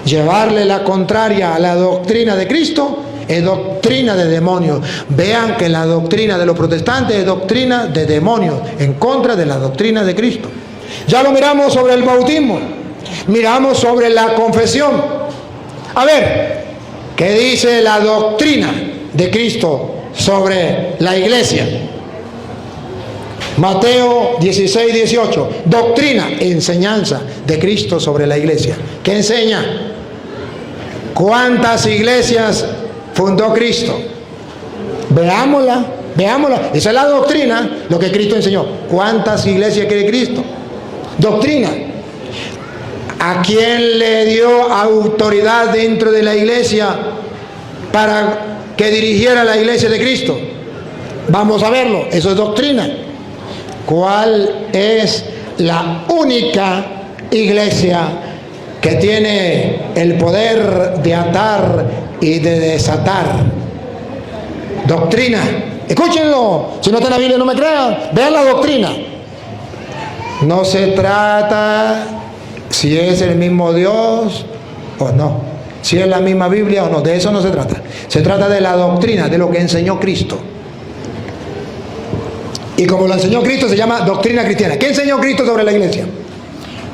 Llevarle la contraria a la doctrina de Cristo es doctrina de demonios. Vean que la doctrina de los protestantes es doctrina de demonios, en contra de la doctrina de Cristo. Ya lo miramos sobre el bautismo, miramos sobre la confesión. A ver, ¿qué dice la doctrina de Cristo sobre la iglesia? Mateo 16, 18. Doctrina, enseñanza de Cristo sobre la iglesia. ¿Qué enseña? ¿Cuántas iglesias fundó Cristo? Veámosla, veámosla. Esa es la doctrina, lo que Cristo enseñó. ¿Cuántas iglesias quiere Cristo? Doctrina. ¿A quién le dio autoridad dentro de la iglesia para que dirigiera la iglesia de Cristo? Vamos a verlo, eso es doctrina. ¿Cuál es la única iglesia que tiene el poder de atar y de desatar? Doctrina. Escúchenlo, si no está en la Biblia no me crean, vean la doctrina. No se trata si es el mismo Dios o no, si es la misma Biblia o no, de eso no se trata. Se trata de la doctrina, de lo que enseñó Cristo. Y como lo enseñó Cristo se llama doctrina cristiana. ¿Qué enseñó Cristo sobre la iglesia?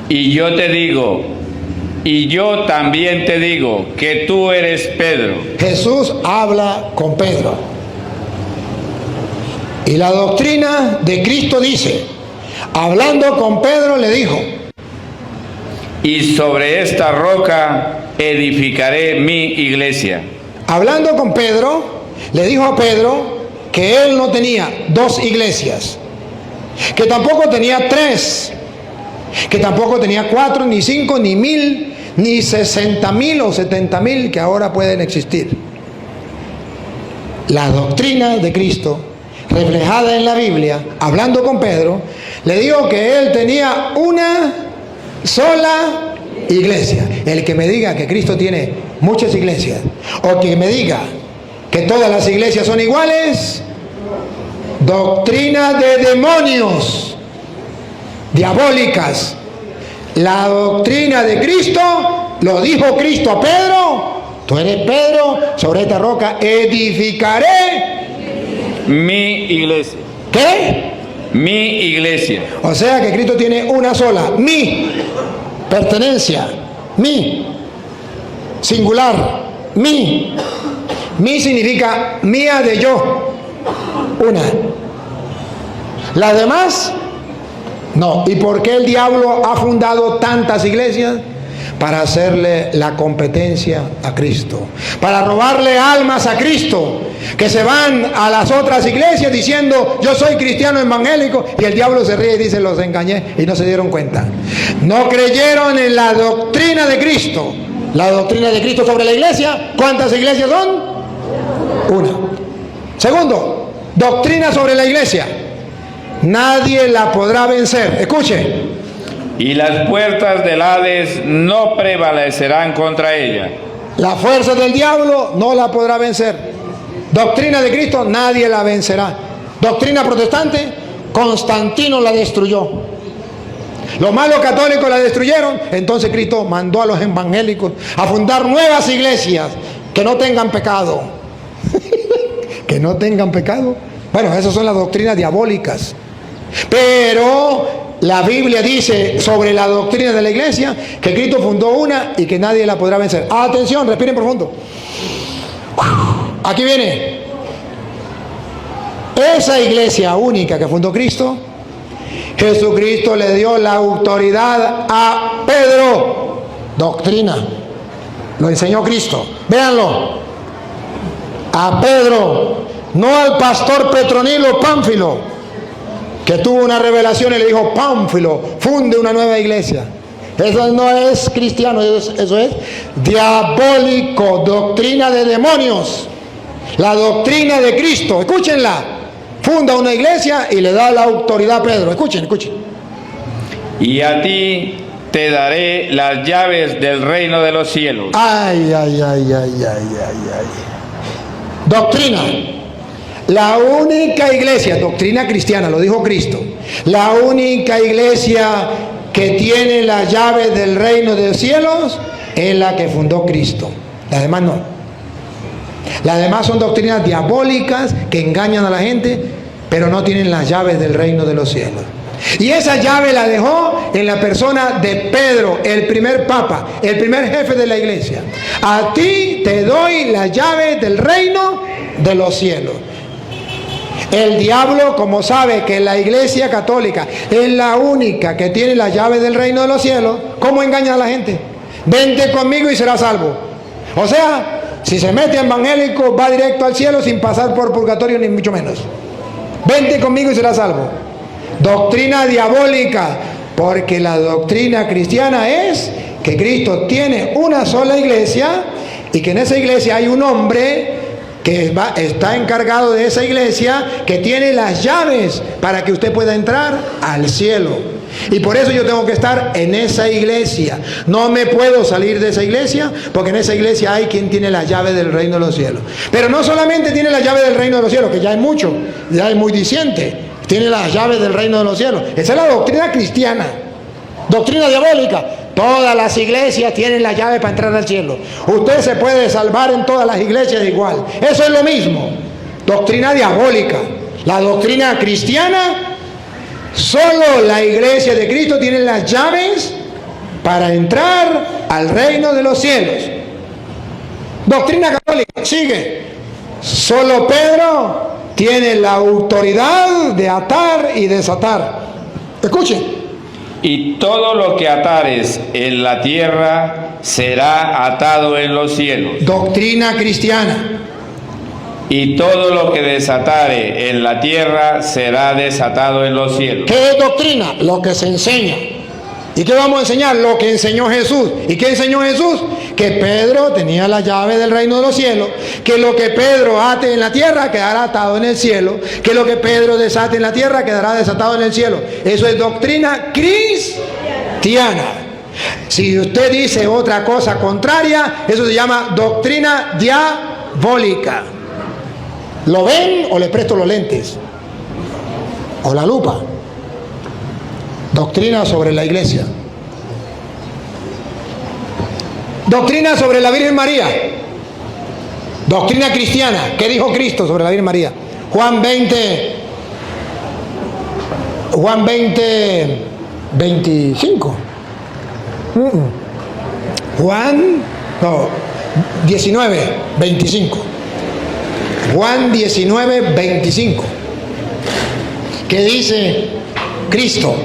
Y yo te digo, y yo también te digo, que tú eres Pedro. Jesús habla con Pedro. Y la doctrina de Cristo dice, hablando con Pedro le dijo, y sobre esta roca edificaré mi iglesia. Hablando con Pedro, le dijo a Pedro que él no tenía 2 iglesias, que tampoco tenía 3, que tampoco tenía 4, ni 5, ni 1000, ni 60,000 o 70,000 que ahora pueden existir. La doctrina de Cristo, reflejada en la Biblia, hablando con Pedro, le dijo que él tenía una sola iglesia. El que me diga que Cristo tiene muchas iglesias, o que me diga que todas las iglesias son iguales, doctrina de demonios, diabólicas. La doctrina de Cristo, lo dijo Cristo a Pedro, tú eres Pedro, sobre esta roca edificaré mi iglesia. ¿Qué? Mi iglesia. O sea que Cristo tiene una sola, mi, pertenencia, mi, singular, mi. Mi significa mía de yo, una. Las demás, no. ¿Y por qué el diablo ha fundado tantas iglesias? Para hacerle la competencia a Cristo, para robarle almas a Cristo, que se van a las otras iglesias diciendo yo soy cristiano evangélico, y el diablo se ríe y dice los engañé y no se dieron cuenta. No creyeron en la doctrina de Cristo. La doctrina de Cristo sobre la iglesia, ¿cuántas iglesias son? Una. Segundo, doctrina sobre la iglesia, nadie la podrá vencer. Escuche. Y las puertas del Hades no prevalecerán contra ella. La fuerza del diablo no la podrá vencer. Doctrina de Cristo, nadie la vencerá. Doctrina protestante, Constantino la destruyó. Los malos católicos la destruyeron. Entonces Cristo mandó a los evangélicos a fundar nuevas iglesias que no tengan pecado. Que no tengan pecado. Bueno, esas son las doctrinas diabólicas. Pero la Biblia dice sobre la doctrina de la iglesia que Cristo fundó una y que nadie la podrá vencer. Atención, respiren profundo. Aquí viene. Esa iglesia única que fundó Cristo, Jesucristo le dio la autoridad a Pedro. Doctrina. Lo enseñó Cristo. Véanlo. A Pedro, no al pastor Petronilo Pánfilo, que tuvo una revelación y le dijo, Pánfilo, funde una nueva iglesia. Eso no es cristiano, eso es diabólico, doctrina de demonios. La doctrina de Cristo, escúchenla, funda una iglesia y le da la autoridad a Pedro. Escuchen, escuchen. Y a ti te daré las llaves del reino de los cielos. Ay, ay, ay, ay, ay, ay, ay. Doctrina. La única iglesia, doctrina cristiana, lo dijo Cristo, la única iglesia que tiene las llaves del reino de los cielos es la que fundó Cristo. Las demás no. Las demás son doctrinas diabólicas que engañan a la gente, pero no tienen las llaves del reino de los cielos. Y esa llave la dejó en la persona de Pedro, el primer papa, el primer jefe de la iglesia. A ti te doy las llaves del reino de los cielos. El diablo, como sabe que la iglesia católica es la única que tiene las llaves del reino de los cielos, ¿cómo engaña a la gente? Vente conmigo y serás salvo. O sea, si se mete evangélico, va directo al cielo sin pasar por purgatorio ni mucho menos. Vente conmigo y serás salvo. Doctrina diabólica, porque la doctrina cristiana es que Cristo tiene una sola iglesia y que en esa iglesia hay un hombre que está encargado de esa iglesia, que tiene las llaves para que usted pueda entrar al cielo. Y por eso yo tengo que estar en esa iglesia. No me puedo salir de esa iglesia, porque en esa iglesia hay quien tiene la llave del reino de los cielos. Pero no solamente tiene la llave del reino de los cielos, que ya es mucho, ya es muy diciente. Tiene las llaves del reino de los cielos. Esa es la doctrina cristiana. Doctrina diabólica. Todas las iglesias tienen la llave para entrar al cielo. Usted se puede salvar en todas las iglesias igual. Eso es lo mismo. Doctrina diabólica. La doctrina cristiana, solo la iglesia de Cristo tiene las llaves para entrar al reino de los cielos. Doctrina católica, sigue. Solo Pedro tiene la autoridad de atar y desatar. Escuchen. Y todo lo que atares en la tierra será atado en los cielos. Doctrina cristiana. Y todo lo que desatare en la tierra será desatado en los cielos. ¿Qué es doctrina? Lo que se enseña. ¿Y qué vamos a enseñar? Lo que enseñó Jesús. ¿Y qué enseñó Jesús? Que Pedro tenía la llave del reino de los cielos, que lo que Pedro ate en la tierra quedará atado en el cielo, que lo que Pedro desate en la tierra quedará desatado en el cielo. Eso es doctrina cristiana. Si usted dice otra cosa contraria, eso se llama doctrina diabólica. ¿Lo ven o le presto los lentes? O la lupa. Doctrina sobre la iglesia. Doctrina sobre la Virgen María. Doctrina cristiana. ¿Qué dijo Cristo sobre la Virgen María? Juan 20, 25. Juan 19, 25. Juan 19, 25. ¿Qué dice Cristo?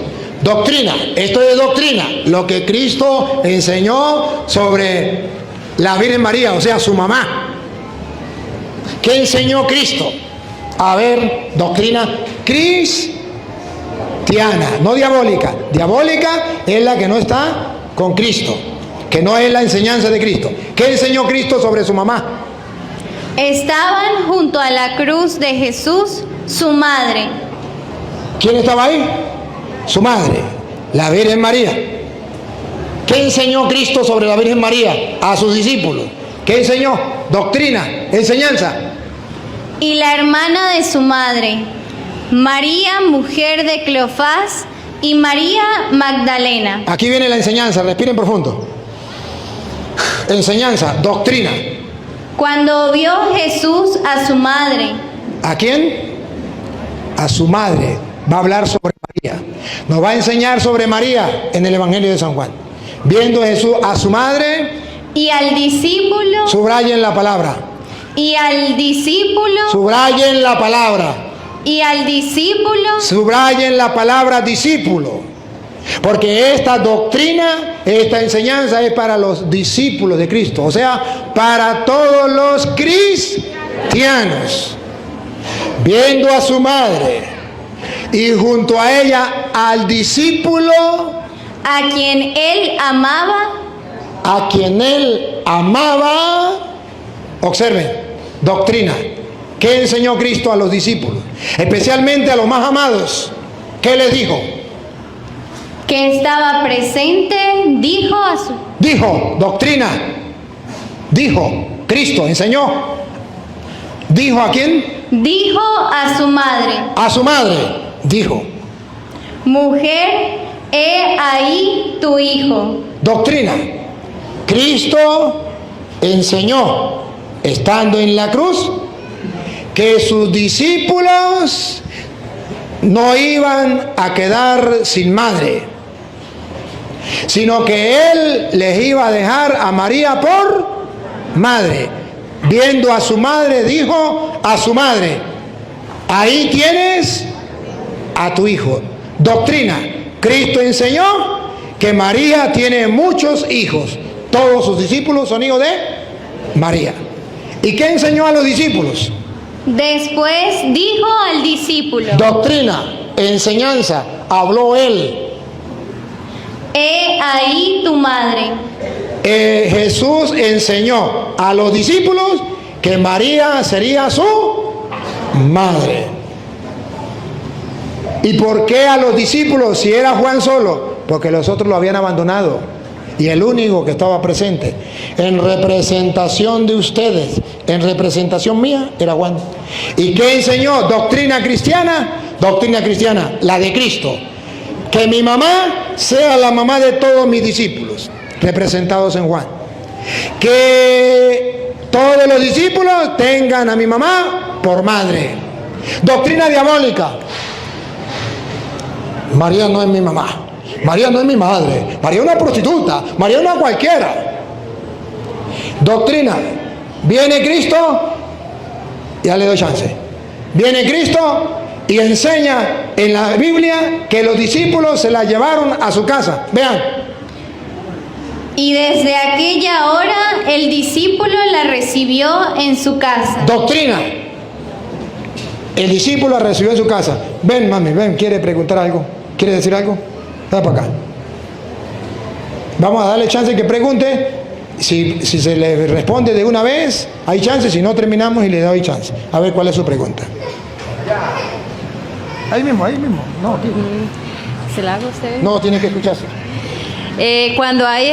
Doctrina, esto es doctrina, lo que Cristo enseñó sobre la Virgen María, o sea, su mamá. ¿Qué enseñó Cristo? A ver, doctrina cristiana, no diabólica. Diabólica es la que no está con Cristo, que no es la enseñanza de Cristo. ¿Qué enseñó Cristo sobre su mamá? Estaban junto a la cruz de Jesús su madre. ¿Quién estaba ahí? Su madre, la Virgen María. ¿Qué enseñó Cristo sobre la Virgen María a sus discípulos? ¿Qué enseñó? Doctrina, enseñanza. Y la hermana de su madre, María, mujer de Cleofás, y María Magdalena. Aquí viene la enseñanza, respiren profundo. Enseñanza, doctrina. Cuando vio Jesús a su madre. ¿A quién? A su madre. Va a hablar sobre María. Nos va a enseñar sobre María en el Evangelio de San Juan. Viendo Jesús a su madre. Y al discípulo. Subrayen la palabra. Y al discípulo. Subrayen la palabra. Y al discípulo. Subrayen la palabra discípulo. Porque esta doctrina, esta enseñanza es para los discípulos de Cristo. O sea, para todos los cristianos. Viendo a su madre. Y junto a ella al discípulo. A quien él amaba. A quien él amaba. Observen, doctrina. ¿Qué enseñó Cristo a los discípulos? Especialmente a los más amados. ¿Qué les dijo? Que estaba presente, dijo a su... Dijo, doctrina. Dijo, Cristo enseñó. ¿Dijo a quién? Dijo a su madre. A su madre, dijo. Mujer, he ahí tu hijo. Doctrina. Cristo enseñó, estando en la cruz, que sus discípulos no iban a quedar sin madre, sino que Él les iba a dejar a María por madre. Viendo a su madre, dijo a su madre: ahí tienes a tu hijo. Doctrina: Cristo enseñó que María tiene muchos hijos. Todos sus discípulos son hijos de María. ¿Y qué enseñó a los discípulos? Después dijo al discípulo: Doctrina, enseñanza, habló Él. He ahí tu madre. Jesús enseñó a los discípulos que María sería su madre. ¿Y por qué a los discípulos si era Juan solo? Porque los otros lo habían abandonado y el único que estaba presente en representación de ustedes, en representación mía, era Juan. ¿Y qué enseñó? Doctrina cristiana, la de Cristo. Que mi mamá sea la mamá de todos mis discípulos, representados en Juan. Que todos los discípulos tengan a mi mamá por madre. Doctrina diabólica: María no es mi mamá, María no es mi madre, María es una prostituta, María es una cualquiera. Doctrina: viene Cristo, ya le doy chance. Viene Cristo y enseña en la Biblia que los discípulos se la llevaron a su casa. Vean. Y desde aquella hora el discípulo la recibió en su casa. Doctrina: el discípulo la recibió en su casa. Ven, mami, ven, ¿quiere preguntar algo? ¿Quiere decir algo? Ven para acá. Vamos a darle chance que pregunte. Si se le responde de una vez, hay chance. Si no, terminamos y le doy chance. A ver cuál es su pregunta. Ahí mismo. No, aquí. ¿Se la hago a usted? No, tiene que escucharse. Cuando hay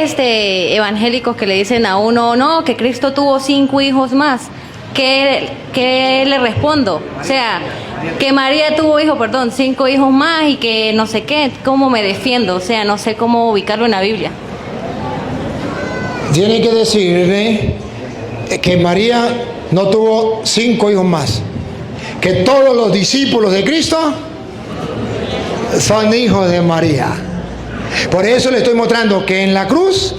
evangélicos que le dicen a uno, no, que Cristo tuvo 5 hijos más, ¿qué le respondo? O sea, que María tuvo 5 hijos más y que no sé qué, ¿cómo me defiendo? O sea, no sé cómo ubicarlo en la Biblia. Tiene que decirle que María no tuvo 5 hijos más, que todos los discípulos de Cristo son hijos de María. Por eso le estoy mostrando que en la cruz,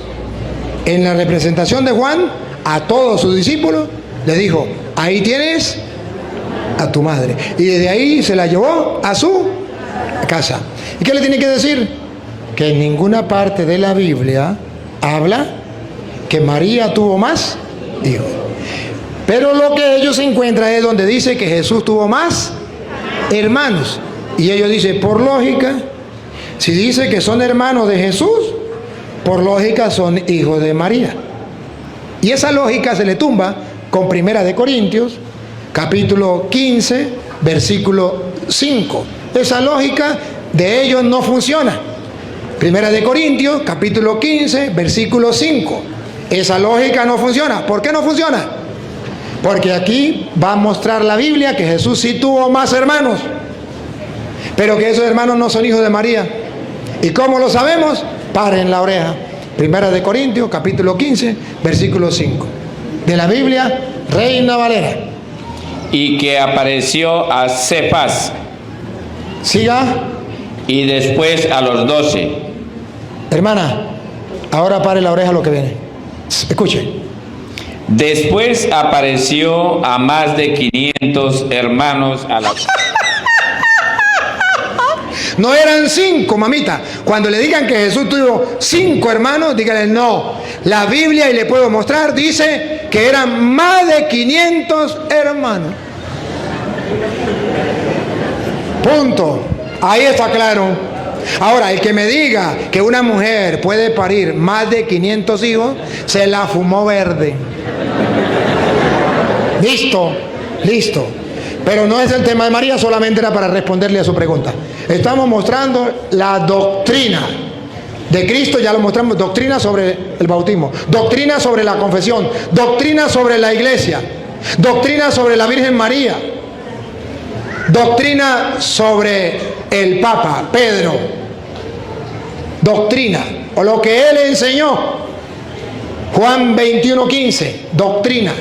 en la representación de Juan, a todos sus discípulos le dijo: ahí tienes a tu madre. Y desde ahí se la llevó a su casa. ¿Y qué le tiene que decir? Que en ninguna parte de la Biblia habla que María tuvo más hijos. Pero lo que ellos encuentran es donde dice que Jesús tuvo más hermanos. Y ellos dicen, por lógica, si dice que son hermanos de Jesús, por lógica son hijos de María. Y esa lógica se le tumba con 1 Corintios, capítulo 15, versículo 5. Esa lógica de ellos no funciona. 1 Corintios, capítulo 15, versículo 5. Esa lógica no funciona. ¿Por qué no funciona? Porque aquí va a mostrar la Biblia que Jesús sí tuvo más hermanos, pero que esos hermanos no son hijos de María. ¿Y cómo lo sabemos? Paren la oreja. 1 Corintios, capítulo 15, versículo 5. De la Biblia, Reina Valera. Y que apareció a Cefas. Siga. Y después a los 12. Hermana, ahora pare la oreja a lo que viene. Escuche. Después apareció a más de 500 hermanos a la... No eran 5, mamita. Cuando le digan que Jesús tuvo 5 hermanos, díganle no. La Biblia, y le puedo mostrar, dice que eran más de 500 hermanos. Punto. Ahí está claro. Ahora, el que me diga que una mujer puede parir más de 500 hijos, se la fumó verde. Listo. Pero no es el tema de María, solamente era para responderle a su pregunta. Estamos mostrando la doctrina de Cristo, ya lo mostramos, doctrina sobre el bautismo, doctrina sobre la confesión, doctrina sobre la iglesia, doctrina sobre la Virgen María, doctrina sobre el Papa Pedro, doctrina, o lo que él enseñó. Juan 21:15, doctrina,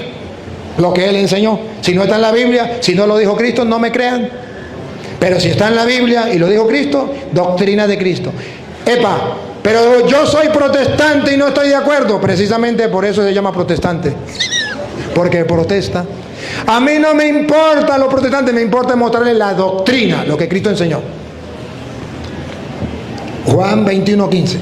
lo que él enseñó. Si no está en la Biblia, si no lo dijo Cristo, no me crean. Pero si está en la Biblia y lo dijo Cristo, doctrina de Cristo. Epa, pero yo soy protestante y no estoy de acuerdo. Precisamente por eso se llama protestante, porque protesta. A mí no me importa lo protestante, me importa mostrarles la doctrina, lo que Cristo enseñó. Juan 21:15.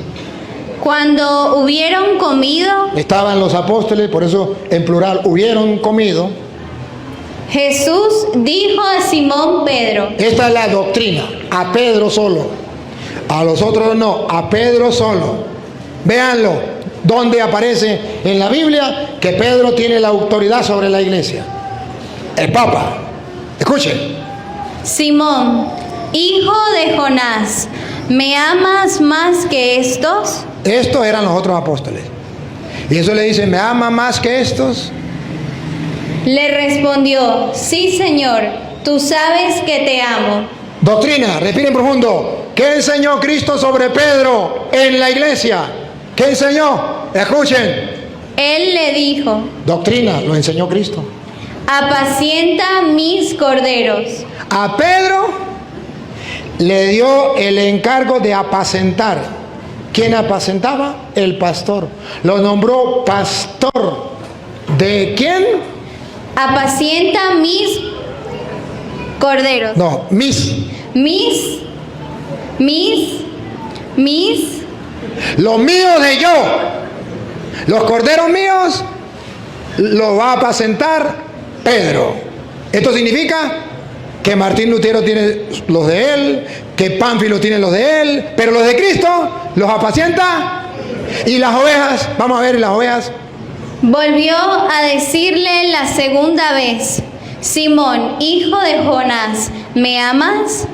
Cuando hubieron comido, Estaban los apóstoles, por eso en plural, hubieron comido. Jesús dijo a Simón Pedro: Esta es la doctrina, a Pedro solo, a los otros no, a Pedro solo. Véanlo, donde aparece en la Biblia que Pedro tiene la autoridad sobre la iglesia. El Papa. Escuchen. Simón, hijo de Jonás, ¿me amas más que estos? Estos eran los otros apóstoles. Y eso le dice, ¿me ama más que estos? Le respondió: sí, Señor, tú sabes que te amo. Doctrina, respiren profundo. ¿Qué enseñó Cristo sobre Pedro en la iglesia? ¿Qué enseñó? Escuchen. Él le dijo: Doctrina, lo enseñó Cristo. apacienta mis corderos. A Pedro le dio el encargo de apacentar. ¿Quién apacentaba? El pastor. Lo nombró pastor. ¿De quién? Apacienta mis corderos. No, mis. Los míos de yo. Los corderos míos los va a apacentar Pedro. Esto significa que Martín Lutero tiene los de él, que Pánfilo tiene los de él, pero los de Cristo los apacienta. Y las ovejas, vamos a ver las ovejas. Volvió a decirle la segunda vez: Simón, hijo de Jonás, ¿me amas?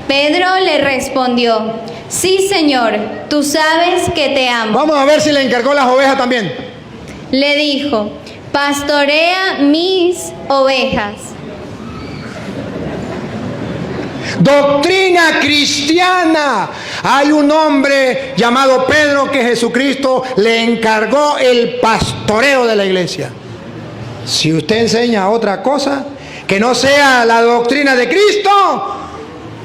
Pedro le respondió: sí, Señor, tú sabes que te amo. Vamos a ver si le encargó las ovejas también. Le dijo: pastorea mis ovejas. Doctrina cristiana. Hay un hombre llamado Pedro que Jesucristo le encargó el pastoreo de la iglesia. Si usted enseña otra cosa que no sea la doctrina de Cristo,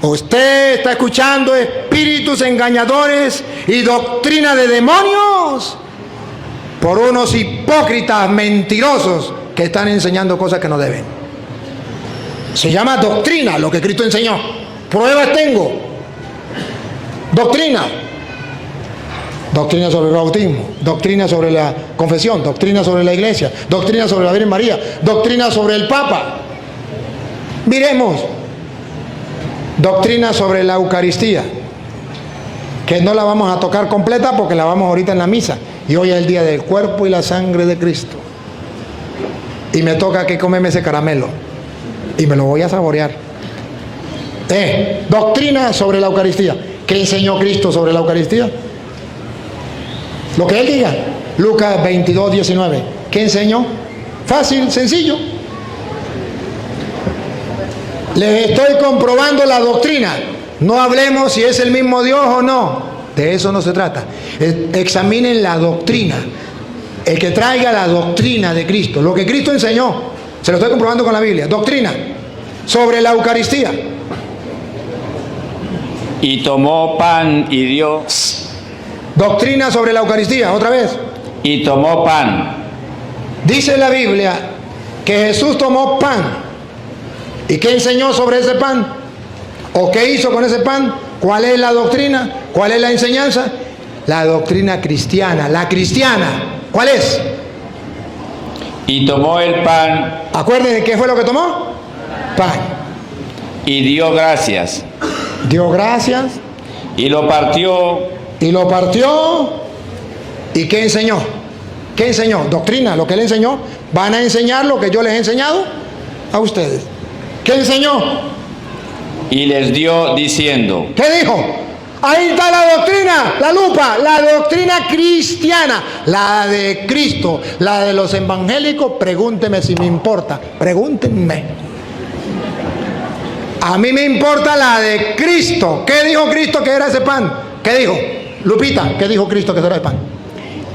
usted está escuchando espíritus engañadores y doctrina de demonios por unos hipócritas mentirosos que están enseñando cosas que no deben. Se llama doctrina lo que Cristo enseñó. Pruebas tengo. Doctrina. Doctrina sobre el bautismo, doctrina sobre la confesión, doctrina sobre la iglesia, doctrina sobre la Virgen María, doctrina sobre el Papa. Miremos. Doctrina sobre la Eucaristía, que no la vamos a tocar completa porque la vamos ahorita en la misa. Y hoy es el día del cuerpo y la sangre de Cristo. Y me toca que comerme ese caramelo. Y me lo voy a saborear. Doctrina sobre la Eucaristía. ¿Qué enseñó Cristo sobre la Eucaristía? Lo que Él diga. Lucas 22:19. ¿Qué enseñó? Fácil, sencillo. Les estoy comprobando la doctrina. No hablemos si es el mismo Dios o no. De eso no se trata. Examinen la doctrina. El que traiga la doctrina de Cristo. Lo que Cristo enseñó. Se lo estoy comprobando con la Biblia. Doctrina sobre la Eucaristía. Y tomó pan y dio. Doctrina sobre la Eucaristía, otra vez. Y tomó pan. Dice la Biblia que Jesús tomó pan. ¿Y qué enseñó sobre ese pan? ¿O qué hizo con ese pan? ¿Cuál es la doctrina? ¿Cuál es la enseñanza? La doctrina cristiana, la cristiana. ¿Cuál es? Y tomó el pan. Acuérdense, ¿qué fue lo que tomó? Pan. Y dio gracias. Dio gracias. Y lo partió. Y lo partió. ¿Y qué enseñó? ¿Qué enseñó? Doctrina, lo que Él enseñó. ¿Van a enseñar lo que yo les he enseñado a ustedes? ¿Qué enseñó? Y les dio diciendo. ¿Qué dijo? Ahí está la doctrina, la lupa, la doctrina cristiana, la de Cristo, la de los evangélicos. Pregúnteme si me importa. Pregúntenme. A mí me importa la de Cristo. ¿Qué dijo Cristo que era ese pan? ¿Qué dijo? Lupita, ¿qué dijo Cristo que era ese pan?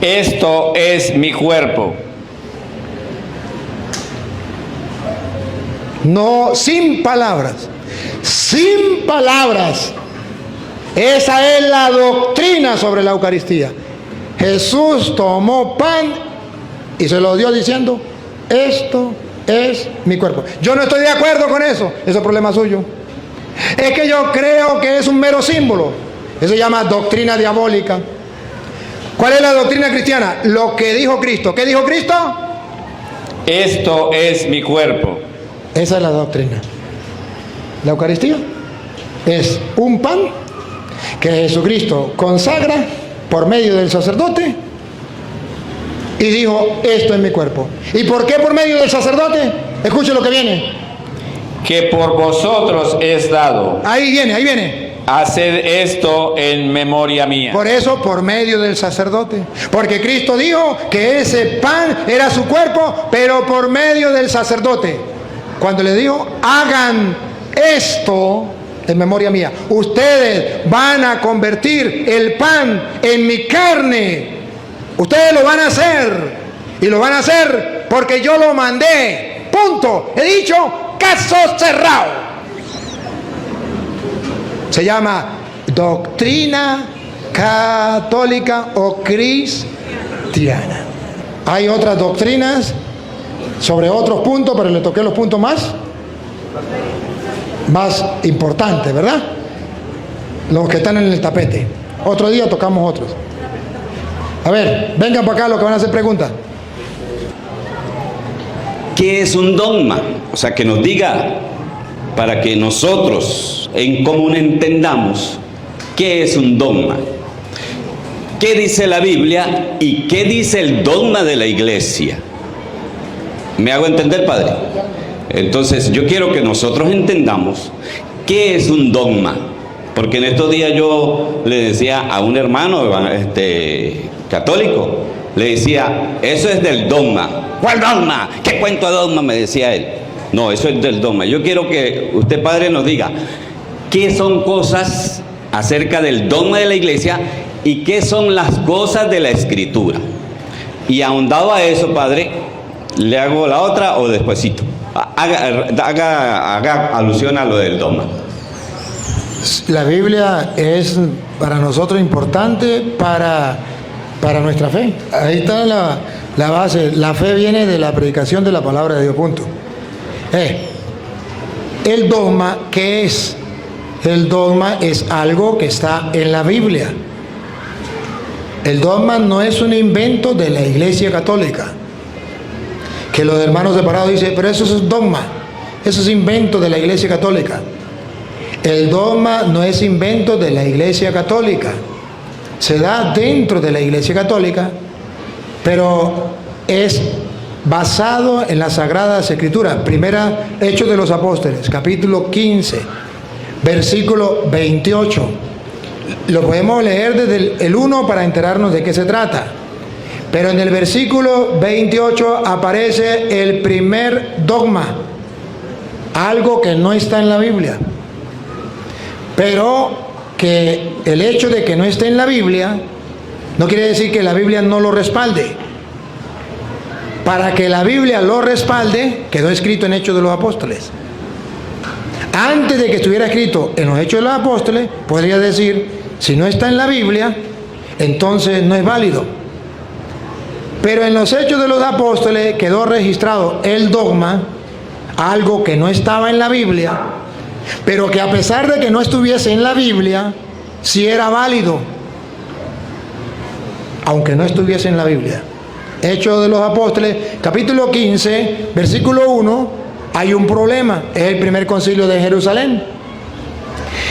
Esto es mi cuerpo. No, sin palabras. Sin palabras. Esa es la doctrina sobre la Eucaristía. Jesús tomó pan y se lo dio diciendo, esto es mi cuerpo. Yo no estoy de acuerdo con eso. Eso es problema suyo. Es que yo creo que es un mero símbolo. Eso se llama doctrina diabólica. ¿Cuál es la doctrina cristiana? Lo que dijo Cristo. ¿Qué dijo Cristo? Esto es mi cuerpo. Esa es la doctrina. La Eucaristía es un pan que Jesucristo consagra por medio del sacerdote y dijo, esto es mi cuerpo. ¿Y por qué por medio del sacerdote? Escuche lo que viene. Que por vosotros es dado. Ahí viene. Haced esto en memoria mía. Por eso, por medio del sacerdote. Porque Cristo dijo que ese pan era su cuerpo, pero por medio del sacerdote. Cuando le dijo, hagan esto en memoria mía. Ustedes van a convertir el pan en mi carne. Ustedes lo van a hacer. Y lo van a hacer porque yo lo mandé. Punto. He dicho, caso cerrado. Se llama doctrina católica o cristiana. Hay otras doctrinas sobre otros puntos, pero le toqué los puntos más importantes, ¿verdad? Los que están en el tapete. Otro día tocamos otros. A ver, vengan para acá los que van a hacer preguntas. ¿Qué es un dogma? O sea, que nos diga, para que nosotros en común entendamos qué es un dogma. ¿Qué dice la Biblia y qué dice el dogma de la iglesia? ¿Me hago entender, padre? Entonces, yo quiero que nosotros entendamos qué es un dogma. Porque en estos días yo le decía a un hermano católico, le decía, eso es del dogma. ¿Cuál dogma? ¿Qué cuento de dogma? Me decía él. No, eso es del dogma. Yo quiero que usted, padre, nos diga qué son cosas acerca del dogma de la iglesia y qué son las cosas de la escritura. Y ahondado a eso, padre, le hago la otra o despuesito. Haga alusión a lo del dogma. La Biblia es para nosotros importante para nuestra fe. Ahí está la base. La fe viene de la predicación de la palabra de Dios, punto. El dogma, ¿qué es? El dogma es algo que está en la Biblia. El dogma no es un invento de la Iglesia Católica. Que los hermanos separados dicen, pero eso es un dogma. Eso es invento de la Iglesia Católica. El dogma no es invento de la Iglesia Católica. Se da dentro de la Iglesia Católica, pero es basado en las Sagradas Escrituras. Primera, Hechos de los Apóstoles, capítulo 15, versículo 28. Lo podemos leer desde el 1 para enterarnos de qué se trata. Pero en el versículo 28 aparece el primer dogma, algo que no está en la Biblia. Pero que el hecho de que no esté en la Biblia no quiere decir que la Biblia no lo respalde. Para que la Biblia lo respalde, quedó escrito en Hechos de los Apóstoles. Antes de que estuviera escrito en los Hechos de los Apóstoles, podría decir, si no está en la Biblia, entonces no es válido. Pero en los Hechos de los Apóstoles quedó registrado el dogma, algo que no estaba en la Biblia, pero que a pesar de que no estuviese en la Biblia, sí era válido, aunque no estuviese en la Biblia. Hechos de los Apóstoles, capítulo 15, versículo 1, hay un problema, es el primer concilio de Jerusalén.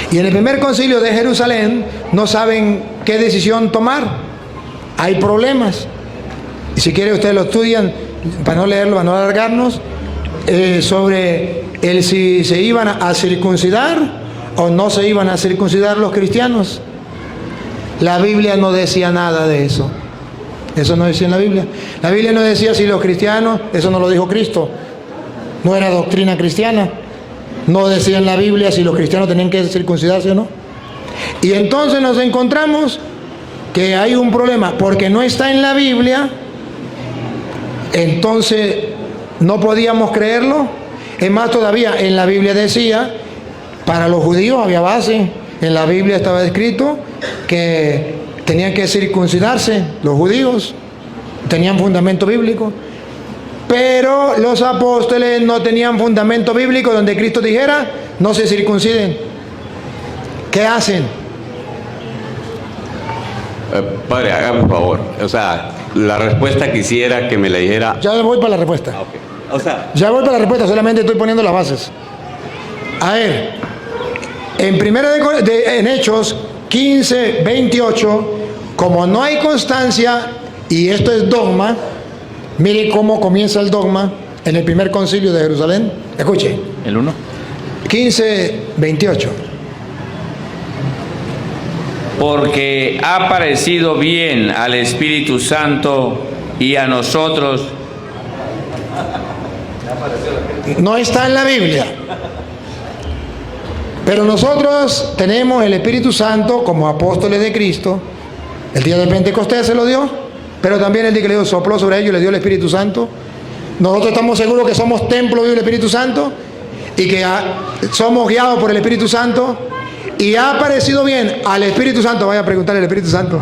Y en el primer concilio de Jerusalén no saben qué decisión tomar, hay problemas. Y si quiere ustedes lo estudian, para no leerlo, para no alargarnos, sobre el si se iban a circuncidar o no se iban a circuncidar los cristianos. La Biblia no decía nada de eso. Eso no decía en la Biblia. La Biblia no decía si los cristianos, eso no lo dijo Cristo. No era doctrina cristiana. No decía en la Biblia si los cristianos tenían que circuncidarse o no. Y entonces nos encontramos que hay un problema porque no está en la Biblia, entonces no podíamos creerlo. Es más, todavía en la Biblia decía, para los judíos había base, en la Biblia estaba escrito que tenían que circuncidarse los judíos, tenían fundamento bíblico, pero los apóstoles no tenían fundamento bíblico donde Cristo dijera, no se circunciden. ¿Qué hacen? Padre, hágame un favor. O sea, la respuesta quisiera que me la dijera. Ya voy para la respuesta. Okay. O sea, Ya voy para la respuesta, solamente estoy poniendo las bases. A ver, en Hechos 15, 28, como no hay constancia, y esto es dogma, mire cómo comienza el dogma en el primer concilio de Jerusalén. Escuche. ¿El 1? 15, 28. Porque ha parecido bien al Espíritu Santo y a nosotros. No está en la Biblia. Pero nosotros tenemos el Espíritu Santo como apóstoles de Cristo. El día de Pentecostés se lo dio, pero también el día que le dio sopló sobre ellos, le dio el Espíritu Santo. Nosotros estamos seguros que somos templo vivo del Espíritu Santo y que somos guiados por el Espíritu Santo. Y ha parecido bien al Espíritu Santo, vaya a preguntarle al Espíritu Santo.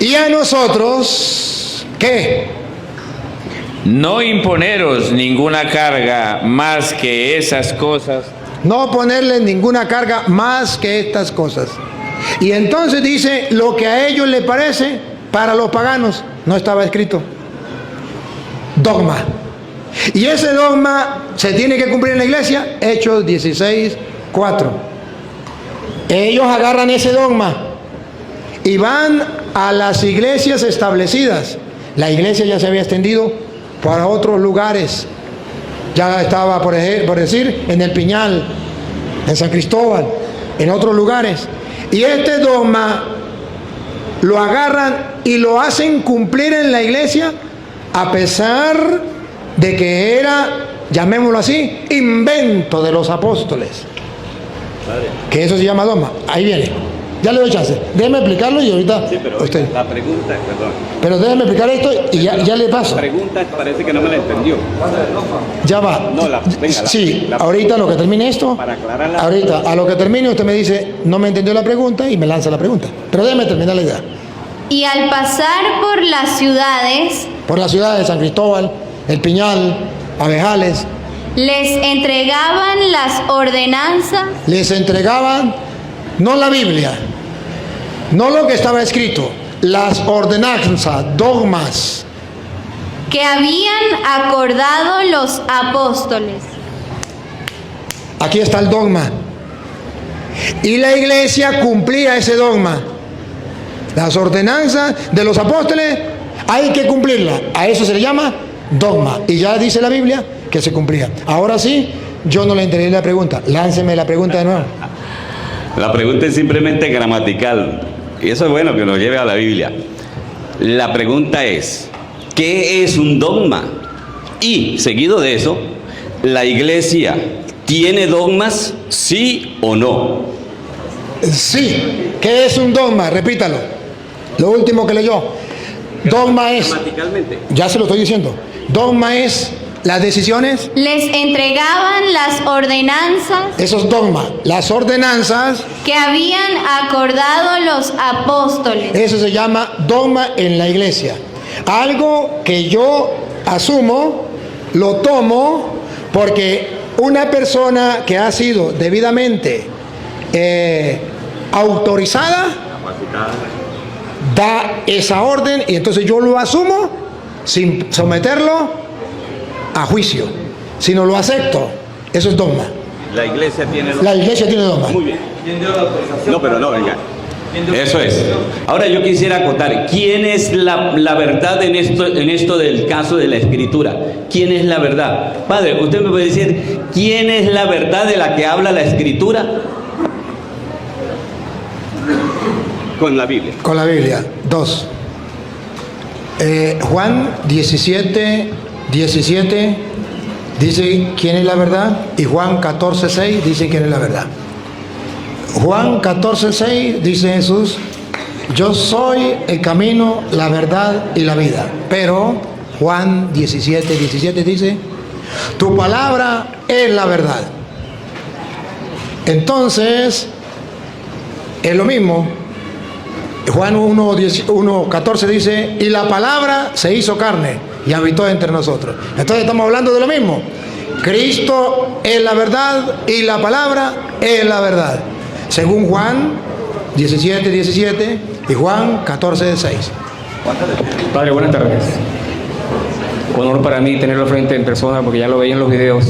Y a nosotros, ¿qué? No imponeros ninguna carga más que esas cosas. No ponerle ninguna carga más que estas cosas. Y entonces dice, lo que a ellos les parece, para los paganos, no estaba escrito. Dogma. Y ese dogma se tiene que cumplir en la iglesia. Hechos 16, 4. Ellos agarran ese dogma y van a las iglesias establecidas. La iglesia ya se había extendido para otros lugares. Ya estaba, por decir, en el Piñal, en San Cristóbal, en otros lugares. Y este dogma lo agarran y lo hacen cumplir en la iglesia, a pesar de que era, llamémoslo así, invento de los apóstoles. Que eso se llama dogma. Ahí viene. Ya le doy chance. Déjeme explicarlo y ahorita. sí, pero usted. la pregunta, perdón. Pero déjeme explicar esto y ya le paso. La pregunta parece que no me la entendió. Ya va. No, Sí, ahorita a lo que termine esto. Para aclararla. Ahorita, a lo que termine, usted me dice, no me entendió la pregunta y me lanza la pregunta. Pero déjeme terminar la idea. Y al pasar por las ciudades, Por la ciudad de San Cristóbal, El Piñal, Abejales, les entregaban las ordenanzas les entregaban no la Biblia, no lo que estaba escrito, las ordenanzas, dogmas. que habían acordado los apóstoles. Aquí está el dogma. Y la iglesia cumplía ese dogma. Las ordenanzas de los apóstoles hay que cumplirlas. A eso se le llama dogma. Y ya dice la Biblia que se cumplía. Ahora sí, yo no le entendí la pregunta. Lánceme la pregunta de nuevo. La pregunta es simplemente gramatical. Y eso es bueno que nos lleve a la Biblia. La pregunta es, ¿qué es un dogma? Y, seguido de eso, ¿la iglesia tiene dogmas, sí o no? Sí. ¿Qué es un dogma? Repítalo. Lo último que leyó. Dogma es... Gramaticalmente. Ya se lo estoy diciendo. Dogma es las decisiones. Les entregaban las ordenanzas Eso es dogma. Las ordenanzas, que habían acordado los apóstoles. eso se llama dogma en la iglesia. Algo que yo asumo, lo tomo, porque una persona que ha sido debidamente autorizada, da esa orden y entonces yo lo asumo sin someterlo a juicio, sino lo acepto. Eso es dogma. La iglesia tiene La iglesia tiene dogma. Muy bien. No, pero no, venga. Eso es. Ahora yo quisiera acotar, ¿quién es la verdad en esto del caso de la escritura? ¿Quién es la verdad? Padre, usted me puede decir, ¿quién es la verdad de la que habla la escritura? Con la Biblia. Con la Biblia. 2. Juan 17, 17 dice quién es la verdad y Juan 14, 6 dice quién es la verdad. Juan 14:6 dice Jesús: yo soy el camino, la verdad y la vida. Pero Juan 17:17 dice: tu palabra es la verdad. Entonces, es lo mismo. Juan 1:14 dice: y la palabra se hizo carne y habitó entre nosotros. Entonces estamos hablando de lo mismo. Cristo es la verdad y la palabra es la verdad, según Juan 17:17 y Juan 14:6. Padre, buenas tardes. Honor para mí tenerlo frente en persona, porque ya lo veía en los videos.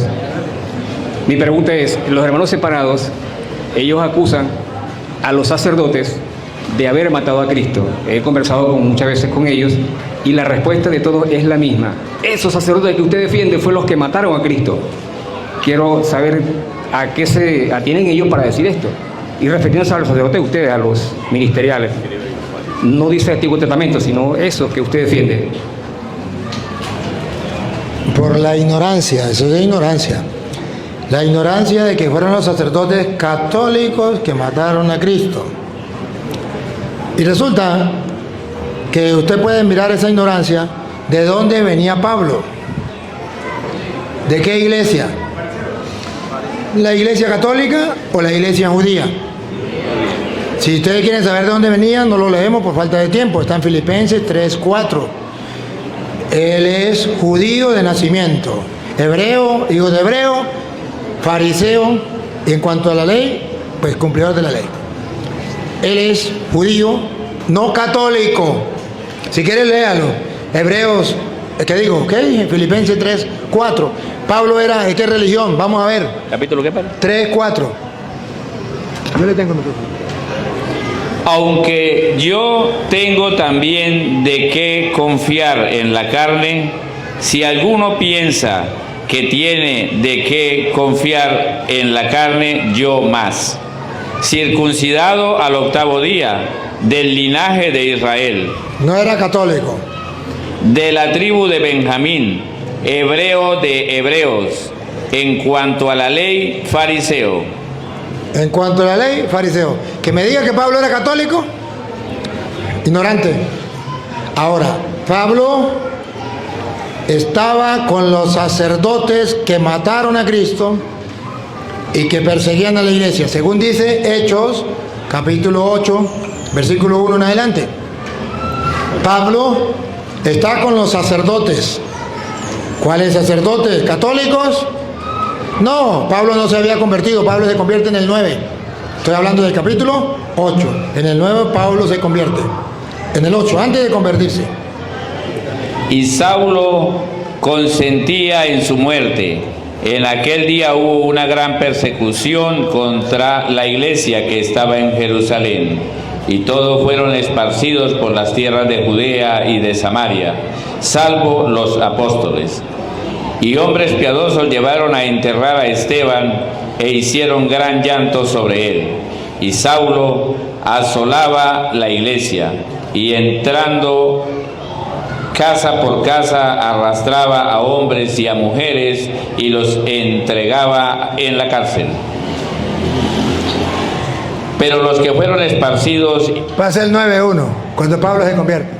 Mi pregunta es: los hermanos separados, ellos acusan a los sacerdotes de haber matado a Cristo. He conversado muchas veces con ellos y la respuesta de todos es la misma. Esos sacerdotes que usted defiende fueron los que mataron a Cristo. Quiero saber a qué se atienen ellos para decir esto. Y refiriéndose a los sacerdotes, ustedes, a los ministeriales, no dice Antiguo Testamento, sino esos que usted defiende. Por la ignorancia, eso es ignorancia. La ignorancia de que fueron los sacerdotes católicos que mataron a Cristo. Y resulta que usted puede mirar esa ignorancia, de dónde venía Pablo, de qué iglesia, la iglesia católica o la iglesia judía. Si ustedes quieren saber de dónde venía, no lo leemos por falta de tiempo, está en Filipenses 3:4. Él es judío de nacimiento, hebreo, hijo de hebreo, fariseo, y en cuanto a la ley, pues cumplidor de la ley. Él es judío, no católico. Si quieres, léalo. Hebreos, ¿qué digo? ¿Qué? Filipenses 3:4. Pablo era de qué religión, vamos a ver. ¿Capítulo qué, padre? 3:4. Yo le tengo micrófono. Aunque yo tengo también de qué confiar en la carne, si alguno piensa que tiene de qué confiar en la carne, yo más. Circuncidado al 8º día, del linaje de Israel, No era católico. de la tribu de Benjamín, hebreo de hebreos, en cuanto a la ley, fariseo. En cuanto a la ley, fariseo. Que me diga que Pablo era católico, ignorante. Ahora, Pablo estaba con los sacerdotes que mataron a Cristo y que perseguían a la iglesia, según dice Hechos, capítulo 8, versículo 1 en adelante. Pablo está con los sacerdotes. ¿Cuáles sacerdotes? ¿Católicos? No, Pablo no se había convertido, Pablo se convierte en el 9. Estoy hablando del capítulo 8. En el 9 Pablo se convierte. En el 8, antes de convertirse. Y Saulo consentía en su muerte. En aquel día hubo una gran persecución contra la iglesia que estaba en Jerusalén, y todos fueron esparcidos por las tierras de Judea y de Samaria, salvo los apóstoles. Y hombres piadosos llevaron a enterrar a Esteban e hicieron gran llanto sobre él. Y Saulo asolaba la iglesia y entrando casa por casa arrastraba a hombres y a mujeres y los entregaba en la cárcel. Pero los que fueron esparcidos... Pasa el 9:1, cuando Pablo se convierte.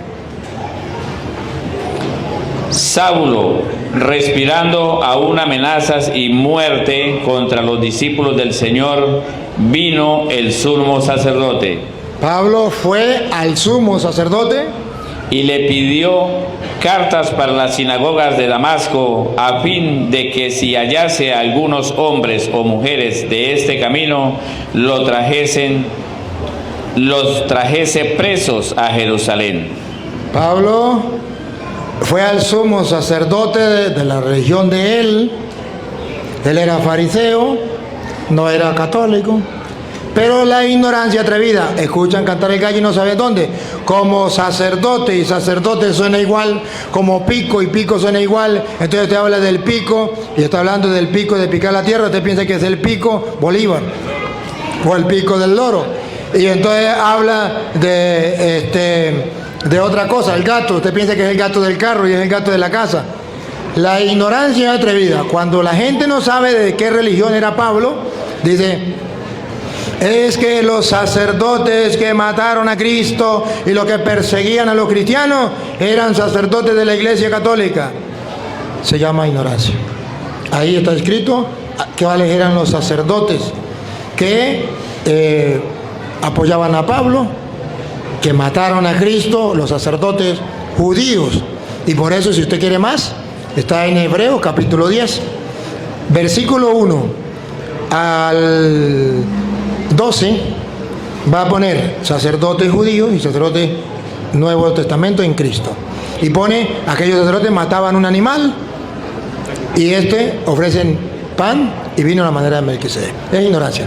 Saulo, respirando aún amenazas y muerte contra los discípulos del Señor, vino el sumo sacerdote. Pablo fue al sumo sacerdote Y le pidió cartas para las sinagogas de Damasco, a fin de que si hallase a algunos hombres o mujeres de este camino, los trajese presos a Jerusalén. Pablo fue al sumo sacerdote de la religión de él. Él era fariseo, no era católico. Pero la ignorancia atrevida, escuchan cantar el gallo y no saben dónde. Como sacerdote y sacerdote suena igual, como pico y pico suena igual. Entonces usted habla del pico y está hablando del pico de picar la tierra. Usted piensa que es el pico Bolívar o el pico del loro. Y entonces habla de otra cosa, el gato. Usted piensa que es el gato del carro y es el gato de la casa. La ignorancia atrevida. Cuando la gente no sabe de qué religión era Pablo, dice... es que los sacerdotes que mataron a Cristo y los que perseguían a los cristianos eran sacerdotes de la Iglesia Católica. Se llama ignorancia. Ahí está escrito cuáles eran los sacerdotes que apoyaban a Pablo, que mataron a Cristo, los sacerdotes judíos. Y por eso, si usted quiere más, está en Hebreos capítulo 10, versículo 1 al 12, va a poner sacerdotes judíos y sacerdotes Nuevo Testamento en Cristo. Y pone, aquellos sacerdotes mataban un animal y ofrecen pan y vino a la manera de Melquisedec. Es ignorancia.